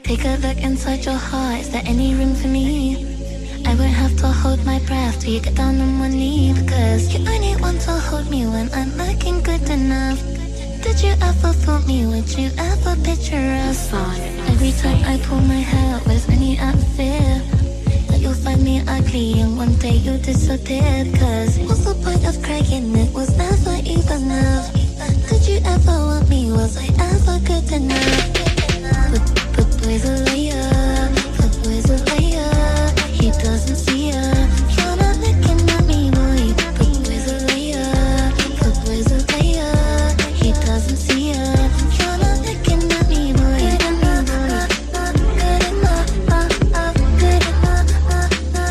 Take a look inside your heart, is there any room for me? I won't have to hold my breath till you get down on one knee. Because you only want to hold me when I'm looking good enough. Did you ever fool me? Would you ever picture us? Every time I pull my hair out, there's only out of fear that you'll find me ugly and one day you'll disappear. Cause what's the point of crying? It was never even love. Did you ever want me? Was I ever good enough? But boy's a liar, but boy's a liar. He doesn't see her. You're not looking at me, boy. But boy's a liar, but boy's a liar. He doesn't see her. You're not looking at me, boy. Good enough, good enough, good enough, good enough, good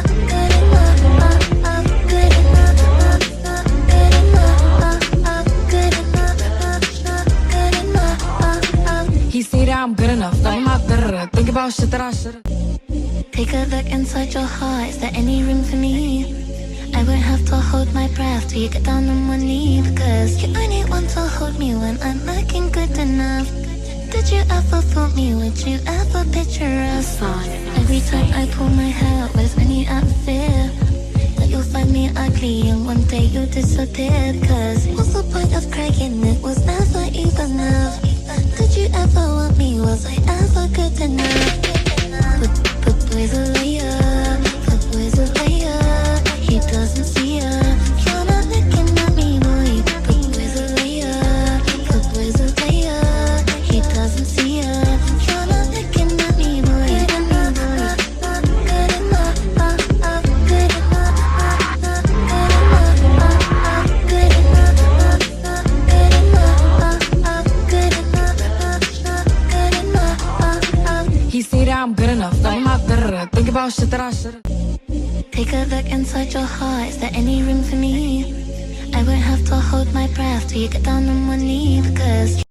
enough, good enough. He say that I'm good enough, that I'm not better. Think about shit that I should've. Take a look inside your heart, is there any room for me? I won't have to hold my breath till you get down on one knee. Because you only want to hold me when I'm looking good enough. Did you ever fool me? Would you ever picture us? Every time I pull my hair out, there's only out of fear that you'll find me ugly and one day you'll disappear. Cause what's the point of crying? It was never even love. Did you ever want me? Was I ever good enough? But boy's a liar, but boy's a liar. He doesn't see her. You're not looking at me, boy. But boy's a liar, but boy's a liar. He doesn't see her. You're not looking at me, boy. Good enough, good enough, good enough, good enough, good enough. He say that I'm good enough, that I'm not better. Think about shit that I should've. Take a look inside your heart, is there any room for me? I won't have to hold my breath till you get down on one knee. Because